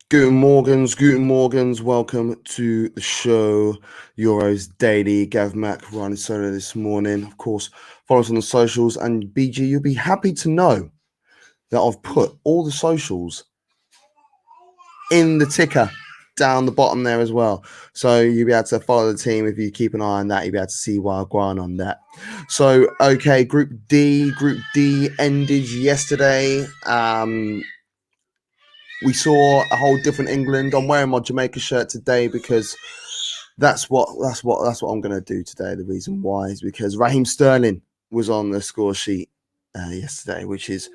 Guten Morgens. Welcome to the show, Euros Daily. Gav Mack running solo this morning. Of course, follow us on the socials. And BG, you'll be happy to know that I've put all the socials in the ticker down the bottom there as well. So you'll be able to follow the team. If you keep an eye on that, you'll be able to see why I'm going on that. So, okay, Group D ended yesterday. We saw a whole different England. I'm wearing my Jamaica shirt today because that's what I'm going to do today. The reason why is because Raheem Sterling was on the score sheet yesterday, which is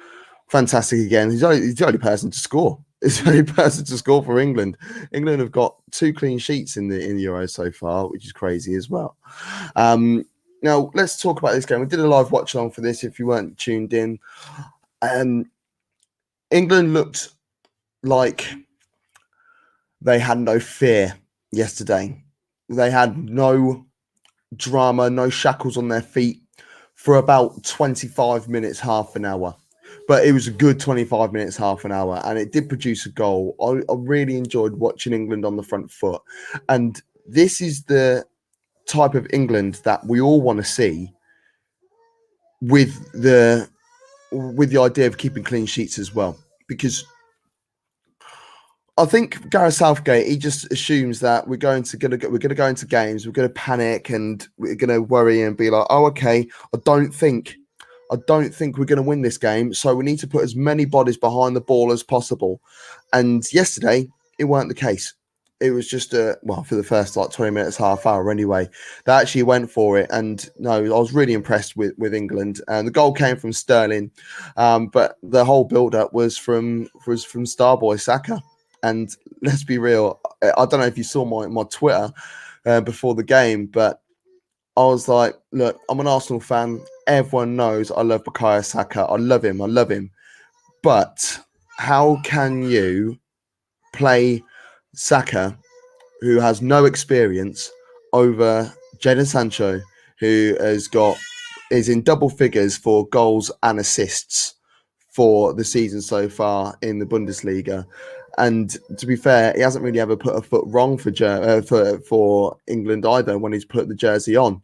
fantastic. Again, he's the only person to score. He's the only person to score for England. England have got 2 clean sheets in the Euros so far, which is crazy as well. Now let's talk about this game. We did a live watch along for this. If you weren't tuned in, England looked like they had no fear yesterday. They had no drama, no shackles on their feet for about 25 minutes, half an hour. But it was a good 25 minutes, half an hour, and it did produce a goal. I really enjoyed watching England on the front foot. And this is the type of England that we all want to see with the idea of keeping clean sheets as well. Because I think Gareth Southgate, he just assumes that we're going to go into games, we're going to panic and we're going to worry and be like, oh, okay, I don't think we're going to win this game, so we need to put as many bodies behind the ball as possible. And yesterday, it weren't the case. It was just for the first 20 minutes, half hour anyway, they actually went for it. And no, I was really impressed with England. And the goal came from Sterling, but the whole build-up was from Starboy Saka. And let's be real, I don't know if you saw my Twitter before the game, but I was like, look, I'm an Arsenal fan. Everyone knows I love Bukayo Saka. I love him. But how can you play Saka, who has no experience, over Jadon Sancho, who is in double figures for goals and assists for the season so far in the Bundesliga? And to be fair, he hasn't really ever put a foot wrong for England either when he's put the jersey on.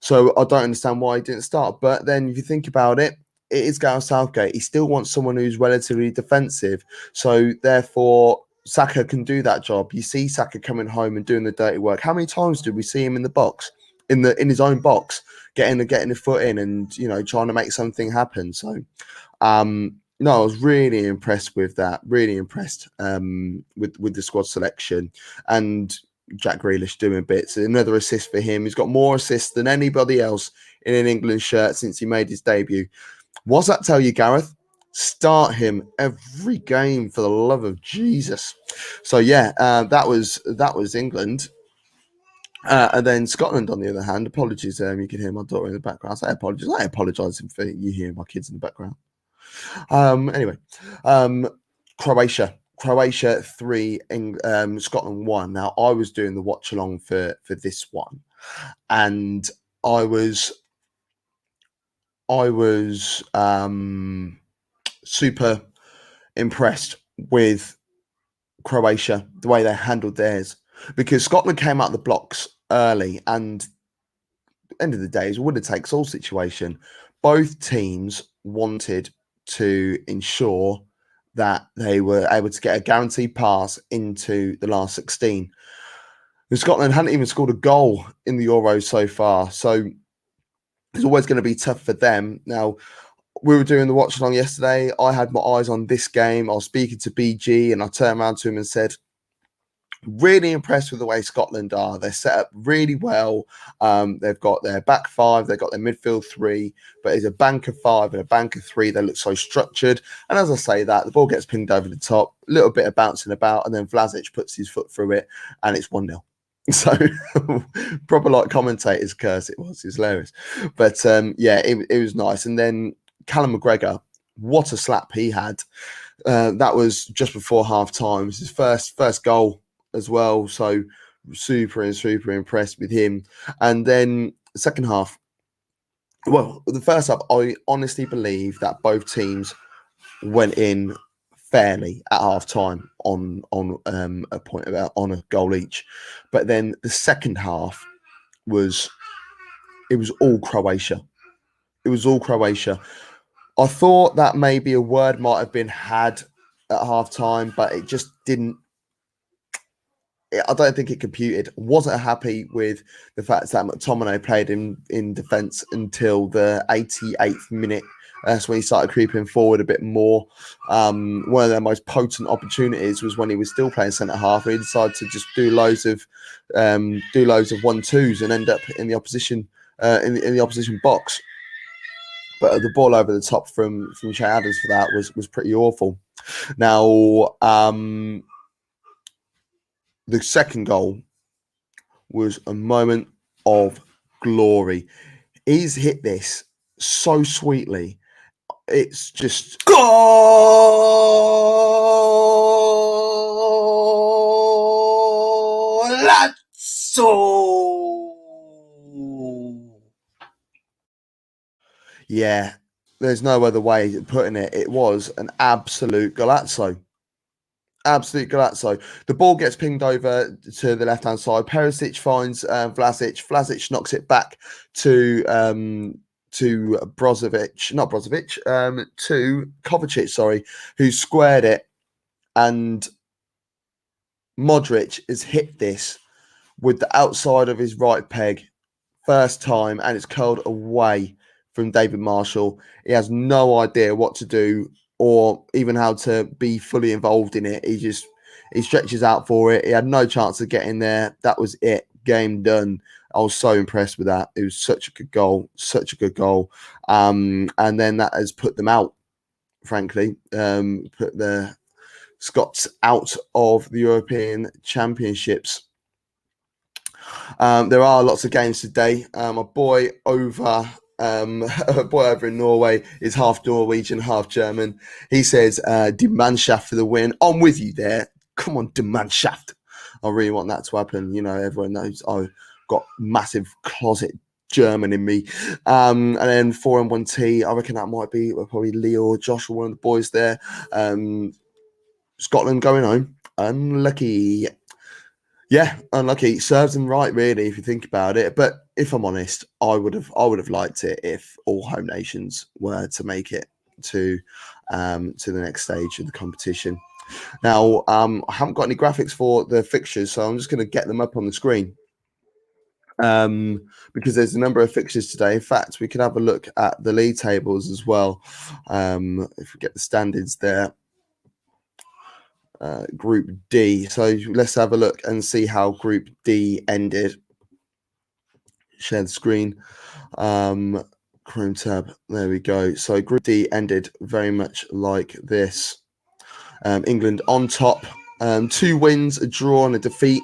So I don't understand why he didn't start. But then if you think about it, it is Gareth Southgate. He still wants someone who's relatively defensive. So therefore, Saka can do that job. You see Saka coming home and doing the dirty work. How many times did we see him in the box, in his own box, getting a foot in and trying to make something happen? So no, I was really impressed with that. Really impressed with the squad selection and Jack Grealish doing bits. Another assist for him. He's got more assists than anybody else in an England shirt since he made his debut. What's that tell you, Gareth? Start him every game for the love of Jesus. So yeah, that was England. And then Scotland, on the other hand, apologies. You can hear my daughter in the background. So I apologise for you hearing my kids in the background. Anyway, Croatia 3, Scotland 1. Now I was doing the watch along for this one, and I was super impressed with Croatia, the way they handled theirs, because Scotland came out the blocks early, and at the end of the day, it's a winner-takes-all situation. Both teams wanted to ensure that they were able to get a guaranteed pass into the last 16. And Scotland hadn't even scored a goal in the Euros so far, so it's always going to be tough for them. Now, we were doing the watch along yesterday. I had my eyes on this game. I was speaking to BG, and I turned around to him and said, really impressed with the way Scotland are. They're set up really well. They've got their back 5, they've got their midfield 3, but it's a bank of 5 and a bank of 3. They look so structured. And as I say that, the ball gets pinged over the top, a little bit of bouncing about, and then Vlasic puts his foot through it, and it's 1-0. So proper like commentators curse. It was hilarious. But yeah, it was nice. And then Callum McGregor, what a slap he had. That was just before half time. It was his first goal as well. So super impressed with him. And then the second half, well, the first half, I honestly believe that both teams went in fairly at half time on a point about on a goal each. But then the second half was all Croatia. It was all Croatia. I thought that maybe a word might have been had at half time, but it just didn't. I don't think it computed. Wasn't happy with the fact that McTominay played in defence until the 88th minute. That's when he started creeping forward a bit more. One of their most potent opportunities was when he was still playing centre half. And he decided to just do loads of 1-2s and end up in the opposition in the opposition box. But the ball over the top from Che Adams for that was pretty awful. Now, the second goal was a moment of glory. He's hit this so sweetly. It's just Golazzo. Yeah, there's no other way of putting it. It was an absolute Golazzo. Absolute Golazzo. The ball gets pinged over to the left-hand side. Perisic finds Vlasic. Vlasic knocks it back to Kovacic, who squared it. And Modric has hit this with the outside of his right peg first time, and it's curled away from David Marshall. He has no idea what to do or even how to be fully involved in it. He stretches out for it. He had no chance of getting there. That was it. Game done. I was so impressed with that. It was such a good goal. And then that has put them out, frankly. Put the Scots out of the European Championships. There are lots of games today. A boy over in Norway is half Norwegian, half German. He says, "Die Mannschaft for the win." I'm with you there. Come on, Die Mannschaft. I really want that to happen. You know, everyone knows I've got massive closet German in me. And then 4-1-T. I reckon that might be probably Leo or Josh or one of the boys there. Scotland going home. Unlucky. Yeah, unlucky. Serves them right, really, if you think about it. But if I'm honest, I would have liked it if all home nations were to make it to the next stage of the competition. Now, I haven't got any graphics for the fixtures, so I'm just going to get them up on the screen. Because there's a number of fixtures today. In fact, we could have a look at the league tables as well. If we get the standings there. Group D. So let's have a look and see how Group D ended. Share the screen. Chrome tab. There we go. So Group D ended very much like this. England on top. 2 wins, a draw and a defeat.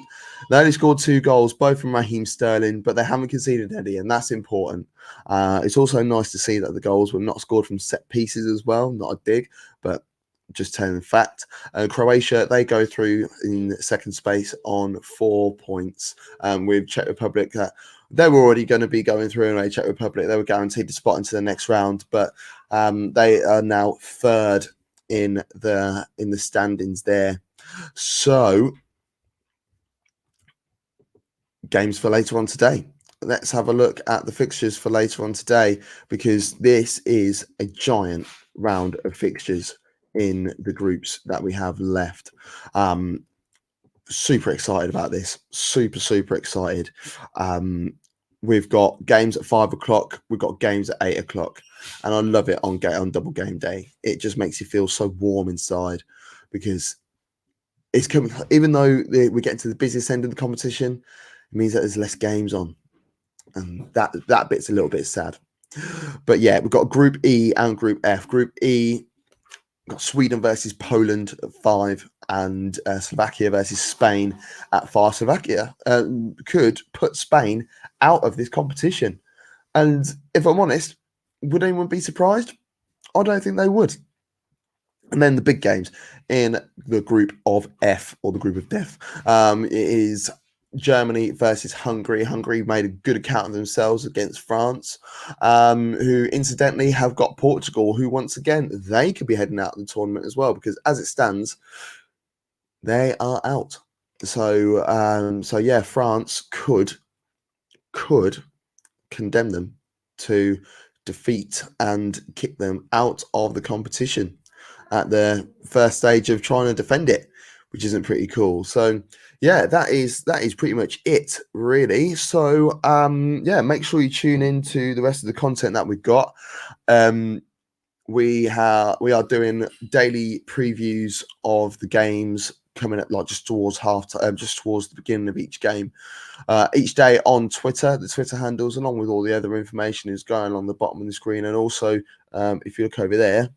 They only scored 2 goals, both from Raheem Sterling, but they haven't conceded any, and that's important. It's also nice to see that the goals were not scored from set pieces as well. Not a dig, but just telling the fact. Croatia, they go through in second space on 4 points. With Czech Republic, they were already going to be going through anyway. Czech Republic, they were guaranteed to spot into the next round, but they are now third in the standings there. So games for later on today. Let's have a look at the fixtures for later on today, because this is a giant round of fixtures in the groups that we have left. Super excited about this. Super excited. We've got games at 5 o'clock. We've got games at 8 o'clock. And I love it on double game day. It just makes you feel so warm inside, because it's coming, even though we're getting to the busiest end of the competition, it means that there's less games on. And that bit's a little bit sad. But yeah, we've got Group E and Group F. Group E, got Sweden versus Poland at 5 and Slovakia versus Spain at 5. Slovakia could put Spain out of this competition. And if I'm honest, would anyone be surprised? I don't think they would. And then the big games in the Group of F, or the Group of Death, it is Germany versus Hungary. Hungary made a good account of themselves against France, who incidentally have got Portugal, who once again, they could be heading out of the tournament as well, because as it stands, they are out. So yeah, France could condemn them to defeat and kick them out of the competition at the first stage of trying to defend it, which isn't pretty cool. So yeah, that is pretty much it, really. So yeah, make sure you tune into the rest of the content that we've got. We are doing daily previews of the games coming up, like just towards just towards the beginning of each game, each day on Twitter. The Twitter handles, along with all the other information, is going on the bottom of the screen. And also, if you look over there,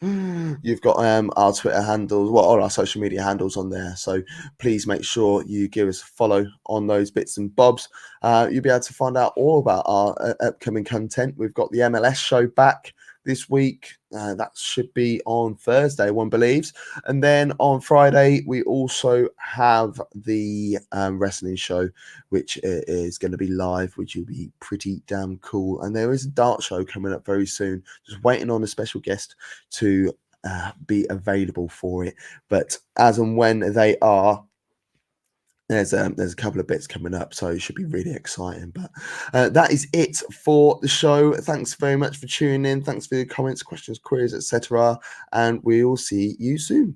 you've got our Twitter handles, all our social media handles on there. So please make sure you give us a follow on those bits and bobs. You'll be able to find out all about our upcoming content. We've got the MLS show back this week. That should be on Thursday, one believes. And then on Friday, we also have the wrestling show, which is going to be live, which will be pretty damn cool. And there is a dart show coming up very soon. Just waiting on a special guest to be available for it. But as and when they are, there's a couple of bits coming up, so it should be really exciting. But that is it for the show. Thanks very much for tuning in. Thanks for your comments, questions, queries, etc. And we will see you soon.